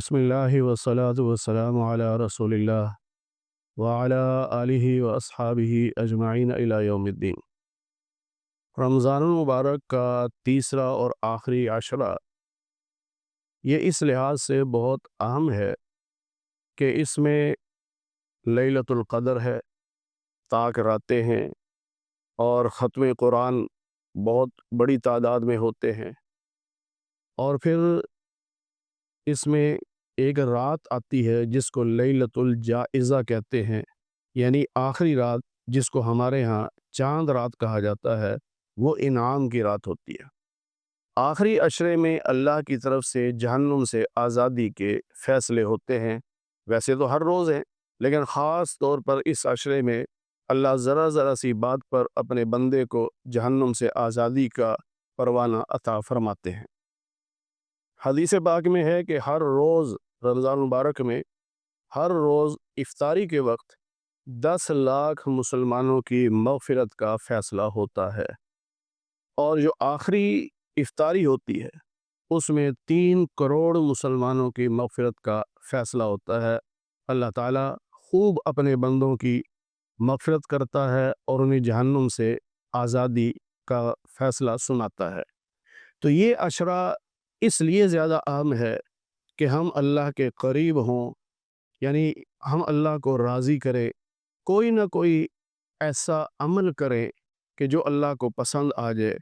بسم اللہ والصلاة والسلام علی رسول اللہ وعلی آلہ واصحابہ اجمعین الی یوم الدین۔ رمضان المبارک کا تیسرا اور آخری عشرہ یہ اس لحاظ سے بہت اہم ہے کہ اس میں لیلۃ القدر ہے، طاق راتیں ہیں اور ختم قرآن بہت بڑی تعداد میں ہوتے ہیں، اور پھر اس میں ایک رات آتی ہے جس کو لیلۃ الجائزہ کہتے ہیں، یعنی آخری رات جس کو ہمارے ہاں چاند رات کہا جاتا ہے، وہ انعام کی رات ہوتی ہے۔ آخری عشرے میں اللہ کی طرف سے جہنم سے آزادی کے فیصلے ہوتے ہیں، ویسے تو ہر روز ہیں لیکن خاص طور پر اس عشرے میں اللہ ذرا ذرا سی بات پر اپنے بندے کو جہنم سے آزادی کا پروانہ عطا فرماتے ہیں۔ حدیث پاک میں ہے کہ ہر روز رمضان مبارک میں ہر روز افطاری کے وقت 10 لاکھ مسلمانوں کی مغفرت کا فیصلہ ہوتا ہے، اور جو آخری افطاری ہوتی ہے اس میں 3 کروڑ مسلمانوں کی مغفرت کا فیصلہ ہوتا ہے۔ اللہ تعالیٰ خوب اپنے بندوں کی مغفرت کرتا ہے اور انہیں جہنم سے آزادی کا فیصلہ سناتا ہے۔ تو یہ عشرہ اس لیے زیادہ اہم ہے کہ ہم اللہ کے قریب ہوں، یعنی ہم اللہ کو راضی کریں، کوئی نہ کوئی ایسا عمل کریں کہ جو اللہ کو پسند آ جائے۔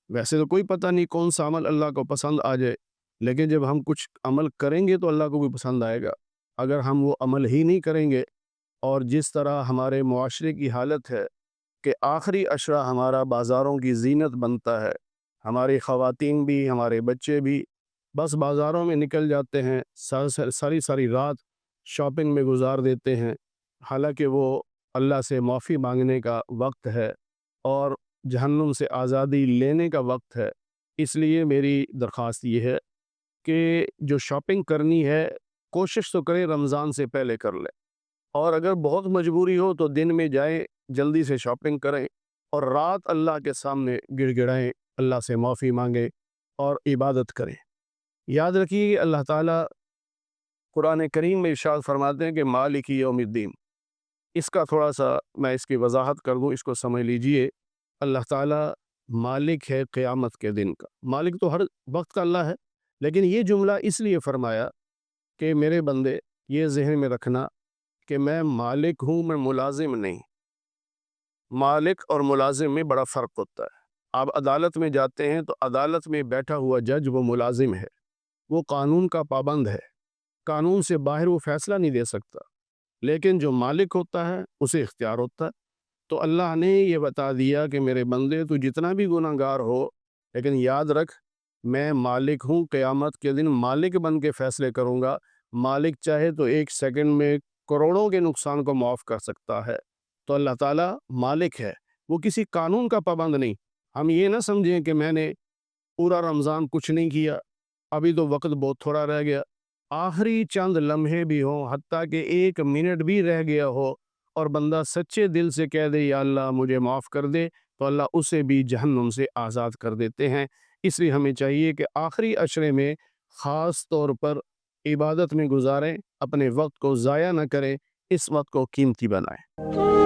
ویسے تو کوئی پتہ نہیں کون سا عمل اللہ کو پسند آ جائے، لیکن جب ہم کچھ عمل کریں گے تو اللہ کو بھی پسند آئے گا۔ اگر ہم وہ عمل ہی نہیں کریں گے، اور جس طرح ہمارے معاشرے کی حالت ہے کہ آخری عشرہ ہمارا بازاروں کی زینت بنتا ہے، ہماری خواتین بھی ہمارے بچے بھی بس بازاروں میں نکل جاتے ہیں، ساری رات شاپنگ میں گزار دیتے ہیں، حالانکہ وہ اللہ سے معافی مانگنے کا وقت ہے اور جہنم سے آزادی لینے کا وقت ہے۔ اس لیے میری درخواست یہ ہے کہ جو شاپنگ کرنی ہے کوشش تو کریں رمضان سے پہلے کر لیں، اور اگر بہت مجبوری ہو تو دن میں جائیں، جلدی سے شاپنگ کریں اور رات اللہ کے سامنے گڑ گڑائیں، اللہ سے معافی مانگیں اور عبادت کریں۔ یاد رکھیے اللہ تعالیٰ قرآن کریم میں ارشاد فرماتے ہیں کہ مالک یوم الدین۔ اس کا تھوڑا سا میں اس کی وضاحت کر دوں، اس کو سمجھ لیجئے۔ اللہ تعالیٰ مالک ہے قیامت کے دن کا، مالک تو ہر وقت کا اللہ ہے، لیکن یہ جملہ اس لیے فرمایا کہ میرے بندے یہ ذہن میں رکھنا کہ میں مالک ہوں، میں ملازم نہیں۔ مالک اور ملازم میں بڑا فرق ہوتا ہے۔ آپ عدالت میں جاتے ہیں تو عدالت میں بیٹھا ہوا جج وہ ملازم ہے، وہ قانون کا پابند ہے، قانون سے باہر وہ فیصلہ نہیں دے سکتا، لیکن جو مالک ہوتا ہے اسے اختیار ہوتا ہے۔ تو اللہ نے یہ بتا دیا کہ میرے بندے تو جتنا بھی گناہ گار ہو، لیکن یاد رکھ میں مالک ہوں، قیامت کے دن مالک بن کے فیصلے کروں گا۔ مالک چاہے تو 1 سیکنڈ میں کروڑوں کے نقصان کو معاف کر سکتا ہے۔ تو اللہ تعالیٰ مالک ہے، وہ کسی قانون کا پابند نہیں۔ ہم یہ نہ سمجھیں کہ میں نے پورا رمضان کچھ نہیں کیا، ابھی تو وقت بہت تھوڑا رہ گیا۔ آخری چند لمحے بھی ہوں، حتیٰ کہ 1 منٹ بھی رہ گیا ہو، اور بندہ سچے دل سے کہہ دے یا اللہ مجھے معاف کر دے، تو اللہ اسے بھی جہنم سے آزاد کر دیتے ہیں۔ اس لیے ہمیں چاہیے کہ آخری عشرے میں خاص طور پر عبادت میں گزاریں، اپنے وقت کو ضائع نہ کریں، اس وقت کو قیمتی بنائیں۔